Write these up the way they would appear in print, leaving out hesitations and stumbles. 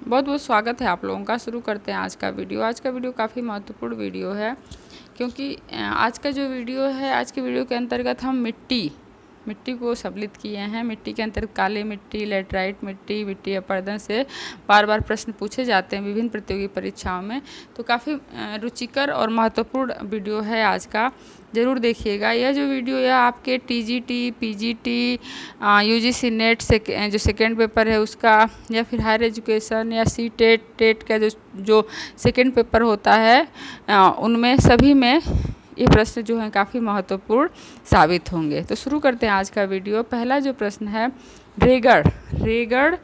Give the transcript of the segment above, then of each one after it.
बहुत बहुत स्वागत है आप लोगों का। शुरू करते हैं आज का वीडियो। आज का वीडियो काफ़ी महत्वपूर्ण वीडियो है, क्योंकि आज का जो वीडियो है, आज के वीडियो के अंतर्गत हम मिट्टी को सम्मिलित किए हैं। मिट्टी के अंतर्गत काली मिट्टी, लैटराइट मिट्टी, मिट्टी अपरदन से बार बार प्रश्न पूछे जाते हैं विभिन्न प्रतियोगी परीक्षाओं में। तो काफ़ी रुचिकर और महत्वपूर्ण वीडियो है आज का, ज़रूर देखिएगा। यह जो वीडियो है आपके टीजीटी, पीजीटी, यूजीसी नेट से जो सेकेंड पेपर है उसका, या फिर हायर एजुकेशन या सी टेट का जो सेकेंड पेपर होता है, उनमें सभी में ये प्रश्न जो हैं काफ़ी महत्वपूर्ण साबित होंगे। तो शुरू करते हैं आज का वीडियो। पहला जो प्रश्न है, रेगड़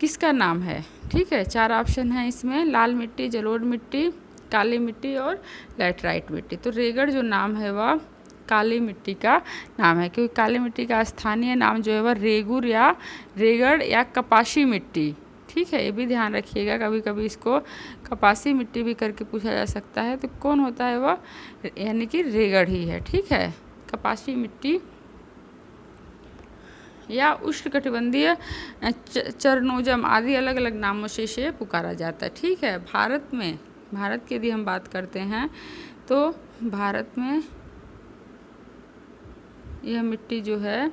किसका नाम है? ठीक है, 4 ऑप्शन हैं इसमें, लाल मिट्टी, जलोढ़ मिट्टी, काली मिट्टी और लैटराइट मिट्टी। तो रेगड़ जो नाम है वह काली मिट्टी का नाम है, क्योंकि काली मिट्टी का स्थानीय नाम जो है वह रेगड़ या कपासी मिट्टी। ठीक है, ये भी ध्यान रखिएगा, कभी कभी इसको कपासी मिट्टी भी करके पूछा जा सकता है। तो कौन होता है वह? यानी कि रेगड़ ही है। ठीक है, कपासी मिट्टी या उष्णकटिबंधीय चरनोजम आदि अलग अलग नामों से इसे पुकारा जाता है। ठीक है, भारत की यदि हम बात करते हैं तो भारत में यह मिट्टी जो है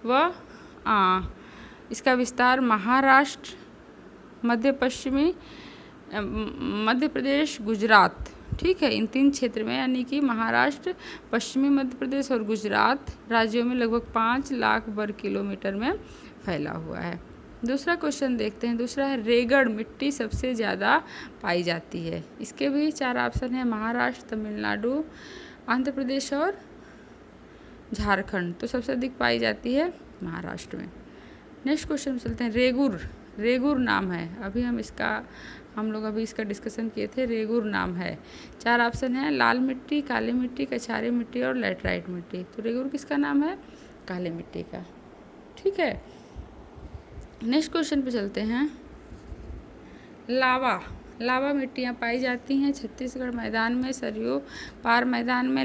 वह इसका विस्तार महाराष्ट्र, मध्य प्रदेश, गुजरात, ठीक है, इन 3 क्षेत्र में, यानी कि महाराष्ट्र, पश्चिमी मध्य प्रदेश और गुजरात राज्यों में लगभग 5 लाख वर्ग किलोमीटर में फैला हुआ है। दूसरा क्वेश्चन देखते हैं। दूसरा है, रेगड़ मिट्टी सबसे ज़्यादा पाई जाती है। इसके भी 4 ऑप्शन हैं, महाराष्ट्र, तमिलनाडु, आंध्र प्रदेश और झारखंड। तो सबसे अधिक पाई जाती है महाराष्ट्र में। नेक्स्ट क्वेश्चन में चलते हैं। रेगुर नाम है, हम लोग अभी इसका डिस्कशन किए थे। रेगुर नाम है। 4 ऑप्शन है, लाल मिट्टी, काली मिट्टी, कछारी मिट्टी और लैटराइट मिट्टी। तो रेगुर किसका नाम है? काली मिट्टी का। ठीक है, नेक्स्ट क्वेश्चन पे चलते हैं। लावा मिट्टियाँ पाई जाती हैं छत्तीसगढ़ मैदान में, सरयू पार मैदान में,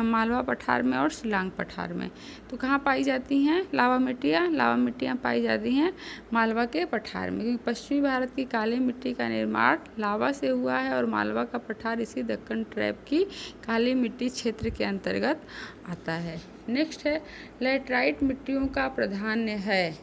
मालवा पठार में और शिलांग पठार में। तो कहाँ पाई जाती हैं लावा मिट्टियाँ पाई जाती हैं मालवा के पठार में, क्योंकि पश्चिमी भारत की काली मिट्टी का निर्माण लावा से हुआ है और मालवा का पठार इसी दक्कन ट्रैप की काली मिट्टी क्षेत्र के अंतर्गत आता है। नेक्स्ट है, लैटराइट मिट्टियों का प्राधान्य है।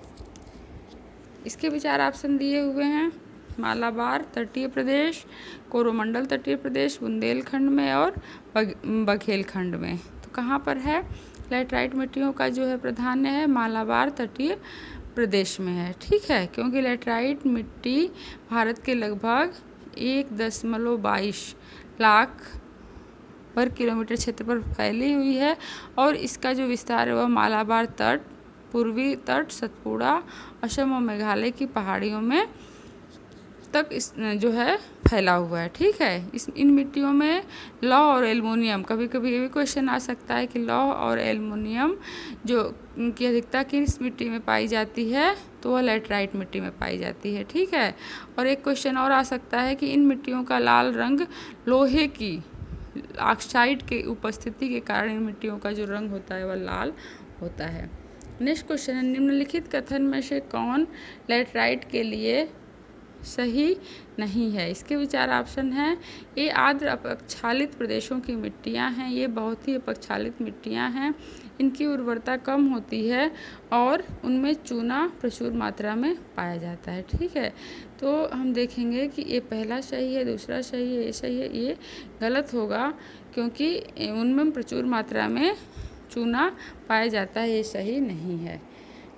इसके भी 4 ऑप्शन दिए हुए हैं, मालाबार तटीय प्रदेश, कोरोमंडल तटीय प्रदेश, बुंदेलखंड में और बघेलखंड में। तो कहाँ पर है? लैटराइट मिट्टियों का जो है प्राधान्य है मालाबार तटीय प्रदेश में है। ठीक है, क्योंकि लैटराइट मिट्टी भारत के लगभग 1.22 लाख वर्ग किलोमीटर क्षेत्र पर फैली हुई है और इसका जो विस्तार है वह मालाबार तट, पूर्वी तट, सतपुड़ा, असम और मेघालय की पहाड़ियों में तक इस जो है फैला हुआ है। ठीक है, इन मिट्टियों में लौह और एल्युमिनियम, कभी कभी ये भी क्वेश्चन आ सकता है कि लौह और एल्युमिनियम जो की अधिकता किस मिट्टी में पाई जाती है, तो वह लैटराइट मिट्टी में पाई जाती है। ठीक है, और एक क्वेश्चन और आ सकता है कि इन मिट्टियों का लाल रंग लोहे की ऑक्साइड के उपस्थिति के कारण इन मिट्टियों का जो रंग होता है वह लाल होता है। नेक्स्ट क्वेश्चन है, निम्नलिखित कथन में से कौन लैटराइट के लिए सही नहीं है? इसके भी 4 ऑप्शन हैं। ये आर्द्र अपक्षालित प्रदेशों की मिट्टियाँ हैं, ये बहुत ही अपक्षालित मिट्टियाँ हैं, इनकी उर्वरता कम होती है और उनमें चूना प्रचुर मात्रा में पाया जाता है। ठीक है, तो हम देखेंगे कि ये पहला सही है, दूसरा सही है, ये सही है, ये गलत होगा, क्योंकि उनमें प्रचुर मात्रा में चूना पाया जाता है, ये सही नहीं है।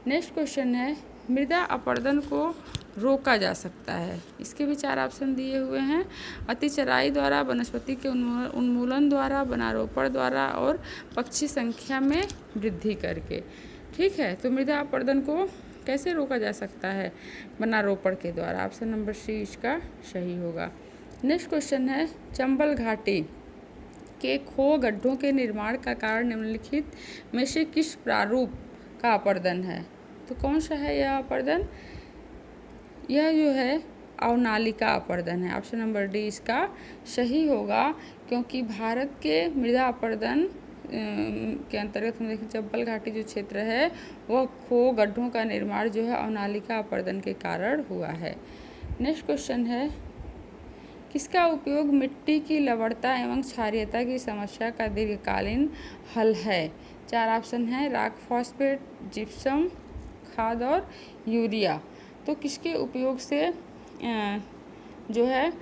नेक्स्ट क्वेश्चन है, मृदा अपरदन को रोका जा सकता है। इसके भी 4 ऑप्शन दिए हुए हैं, अतिचराई द्वारा, वनस्पति के उन्मूलन द्वारा, वनारोपण द्वारा और पक्षी संख्या में वृद्धि करके। ठीक है, तो मृदा अपरदन को कैसे रोका जा सकता है? वनारोपण के द्वारा। ऑप्शन नंबर सी इसका सही होगा। नेक्स्ट क्वेश्चन है, चंबल घाटी के खो गड्ढों के निर्माण का कारण निम्नलिखित में से किस प्रारूप का अपरदन है? तो कौन सा है यह अपरदन? यह जो है अवनालिका अपरदन है। ऑप्शन नंबर डी इसका सही होगा, क्योंकि भारत के मृदा अपरदन के अंतर्गत हम देखें चंबल घाटी जो क्षेत्र है वह खो गड्ढों का निर्माण जो है अवनालिका अपरदन के कारण हुआ है। नेक्स्ट क्वेश्चन है, किसका उपयोग मिट्टी की लवणता एवं क्षारीयता की समस्या का दीर्घकालीन हल है? 4 ऑप्शन हैं, राक फॉस्फेट, जिप्सम खाद और यूरिया। तो किसके उपयोग से जो है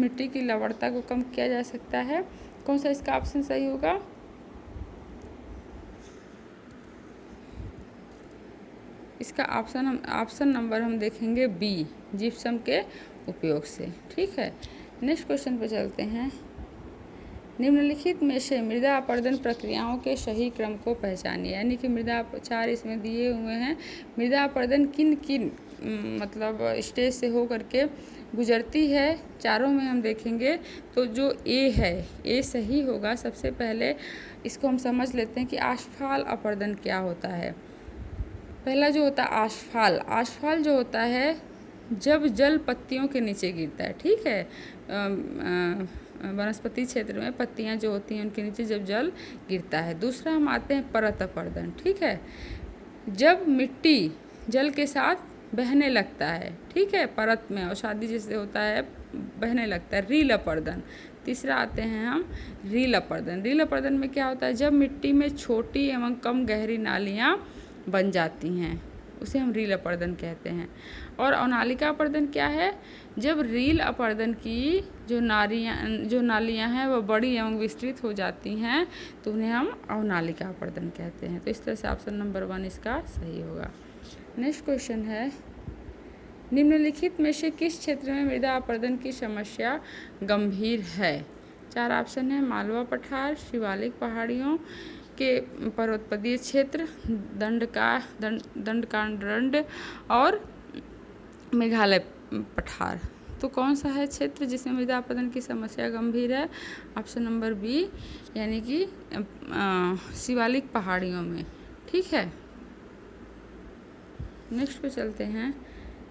मिट्टी की लवणता को कम किया जा सकता है? कौन सा इसका ऑप्शन सही होगा? इसका ऑप्शन नंबर हम देखेंगे बी, जिप्सम के उपयोग से। ठीक है, नेक्स्ट क्वेश्चन पर चलते हैं। निम्नलिखित में से मृदा अपरदन प्रक्रियाओं के सही क्रम को पहचानिए। यानी कि मृदा 4 इसमें दिए हुए हैं, मृदा अपरदन किन किन मतलब स्टेज से हो करके गुजरती है, चारों में हम देखेंगे। तो जो ए है, ए सही होगा। सबसे पहले इसको हम समझ लेते हैं कि आश्फाल अपरदन क्या होता है। पहला जो होता है आश्फाल, आश्फाल जो होता है जब जल पत्तियों के नीचे गिरता है। ठीक है, वनस्पति क्षेत्र में पत्तियां जो होती हैं उनके नीचे जब जल गिरता है। दूसरा हम आते हैं परत अपरदन। ठीक है, जब मिट्टी जल के साथ बहने लगता है। ठीक है, परत में, और शादी जैसे होता है बहने लगता है। रील अपरदन। तीसरा आते हैं हम रील अपरदन। रील अपरदन में क्या होता है, जब मिट्टी में छोटी एवं कम गहरी नालियाँ बन जाती हैं, उसे हम रील अपरदन कहते हैं। और अवनालिका अपरदन क्या है, जब रील अपरदन की जो नालियाँ हैं वह बड़ी एवं विस्तृत हो जाती हैं, तो उन्हें हम अवनालिका अपरदन कहते हैं। तो इस तरह से ऑप्शन नंबर 1 इसका सही होगा। नेक्स्ट क्वेश्चन है, निम्नलिखित में से किस क्षेत्र में मृदा अपरदन की समस्या गंभीर है? 4 ऑप्शन है, मालवा पठार, शिवालिक पहाड़ियों के पर्वतपदीय क्षेत्र, दंडकारण्य और मेघालय पठार। तो कौन सा है क्षेत्र जिसमें मृदा अपरदन की समस्या गंभीर है? ऑप्शन नंबर बी, यानी कि शिवालिक पहाड़ियों में। ठीक है, नेक्स्ट पे चलते हैं।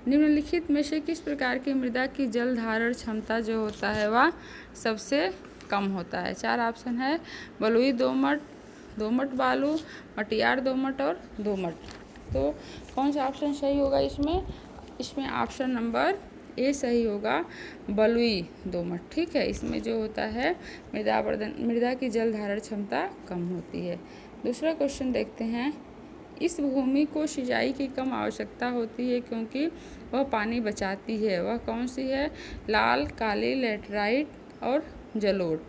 निम्नलिखित में से किस प्रकार की मृदा की जल धारण क्षमता जो होता है वह सबसे कम होता है? 4 ऑप्शन है, बलुई दोमट, दोमट बालू, मटियार दोमट और दोमट। तो कौन सा ऑप्शन सही होगा इसमें ऑप्शन नंबर ए सही होगा, बलुई दोमट। ठीक है, इसमें जो होता है मृदा की जल धारण क्षमता कम होती है। दूसरा क्वेश्चन देखते हैं, इस भूमि को सिंचाई की कम आवश्यकता होती है क्योंकि वह पानी बचाती है। वह कौन सी है? लाल, काली, लैटराइट और जलोढ़।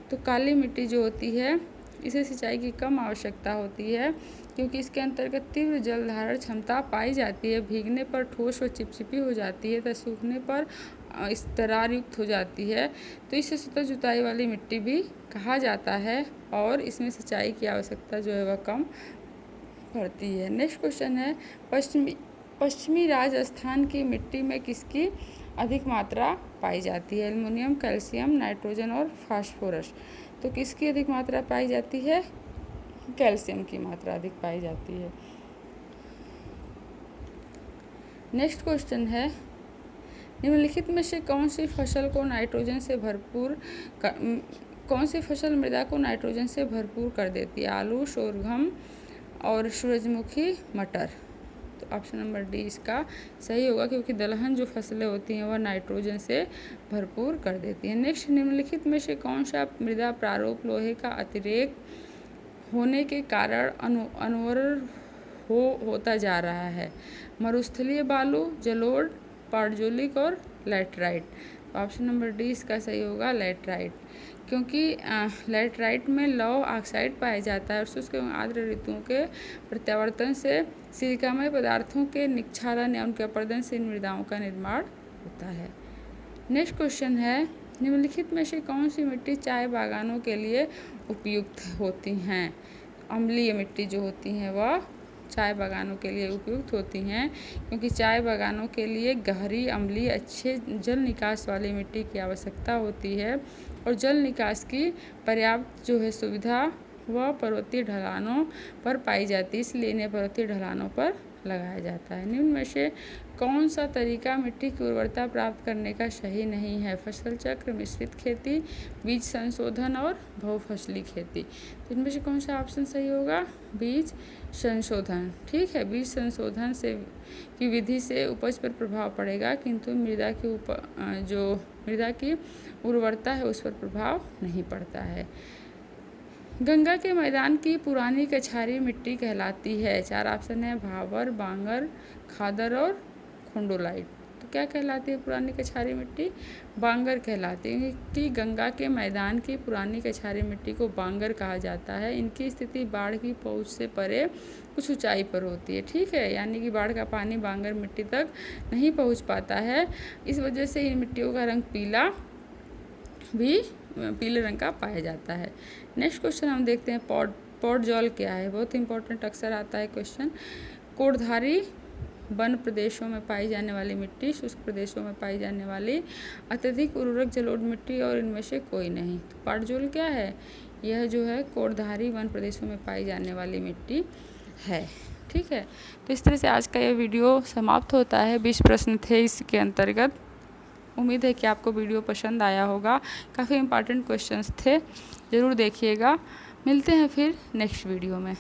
तो काली मिट्टी जो होती है इसे सिंचाई की कम आवश्यकता होती है क्योंकि इसके अंतर्गत तीव्र जल धारण क्षमता पाई जाती है। भीगने पर ठोस व चिपचिपी हो जाती है तथा सूखने पर स्तरार युक्त हो जाती है। तो इसे सतत जुताई वाली मिट्टी भी कहा जाता है और इसमें सिंचाई की आवश्यकता जो है वह कम पड़ती है। नेक्स्ट क्वेश्चन है, पश्चिमी राजस्थान की मिट्टी में किसकी अधिक मात्रा पाई जाती है? एल्युमिनियम, कैल्शियम, नाइट्रोजन और फास्फोरस। तो किसकी अधिक मात्रा पाई जाती है? कैल्शियम की मात्रा अधिक पाई जाती है। नेक्स्ट क्वेश्चन है, निम्नलिखित में से कौन सी फसल मृदा को नाइट्रोजन से भरपूर कर देती है? आलू, सोरगम और सूरजमुखी मटर। तो ऑप्शन नंबर डी इसका सही होगा क्योंकि दलहन जो फसलें होती हैं वह नाइट्रोजन से भरपूर कर देती हैं। नेक्स्ट, निम्नलिखित में से कौन सा मृदा प्रारूप लोहे का अतिरेक होने के कारण अनउर्वर होता जा रहा है? मरुस्थलीय बालू, जलोढ़, पार्जोलिक और लैटराइट। ऑप्शन नंबर डी इसका सही होगा, लैटराइट, क्योंकि लैटराइट में लौह ऑक्साइड पाया जाता है और शुष्क एवं आर्द्र ऋतुओं के प्रत्यावर्तन से सिलिकामय पदार्थों के निक्षारण या उनके अपरदन से इन मृदाओं का निर्माण होता है। नेक्स्ट क्वेश्चन है, निम्नलिखित में से कौन सी मिट्टी चाय बागानों के लिए उपयुक्त होती हैं? अम्लीय मिट्टी जो होती हैं वह चाय बागानों के लिए उपयुक्त होती हैं क्योंकि चाय बागानों के लिए गहरी, अम्लीय, अच्छे जल निकास वाली मिट्टी की आवश्यकता होती है और जल निकास की पर्याप्त जो है सुविधा वह पर्वतीय ढलानों पर पाई जाती है, इसलिए इन्हें पर्वतीय ढलानों पर लगाया जाता है। निम्न में से कौन सा तरीका मिट्टी की उर्वरता प्राप्त करने का सही नहीं है? फसल चक्र, मिश्रित खेती, बीज संशोधन और बहुफसली खेती। तो इनमें से कौन सा ऑप्शन सही होगा? बीज संशोधन। ठीक है, बीज संशोधन से की विधि से उपज पर प्रभाव पड़ेगा, किंतु मृदा की उर्वरता है उस पर प्रभाव नहीं पड़ता है। गंगा के मैदान की पुरानी कछारी मिट्टी कहलाती है। 4 ऑप्शन है, भाबर, बांगर, खादर और खोंडोलाइट। तो क्या कहलाती है पुरानी कछारी मिट्टी? बांगर कहलाती है, कि गंगा के मैदान की पुरानी कछारी मिट्टी को बांगर कहा जाता है। इनकी स्थिति बाढ़ की पहुँच से परे कुछ ऊंचाई पर होती है। ठीक है, यानी कि बाढ़ का पानी बांगर मिट्टी तक नहीं पहुँच पाता है। इस वजह से इन मिट्टियों का रंग पीले रंग का पाया जाता है। नेक्स्ट क्वेश्चन हम देखते हैं, पॉटजॉल क्या है? बहुत इंपॉर्टेंट अक्सर आता है क्वेश्चन। कोड़धारी वन प्रदेशों में पाई जाने वाली मिट्टी, शुष्क प्रदेशों में पाई जाने वाली, अत्यधिक उर्वरक जलोढ़ मिट्टी और इनमें से कोई नहीं। तो पॉटजॉल क्या है? यह जो है कोड़धारी वन प्रदेशों में पाई जाने वाली मिट्टी है। ठीक है, तो इस तरह से आज का ये वीडियो समाप्त होता है। 20 प्रश्न थे इसके अंतर्गत। उम्मीद है कि आपको वीडियो पसंद आया होगा। काफ़ी इंपॉर्टेंट क्वेश्चंस थे, ज़रूर देखिएगा। मिलते हैं फिर नेक्स्ट वीडियो में।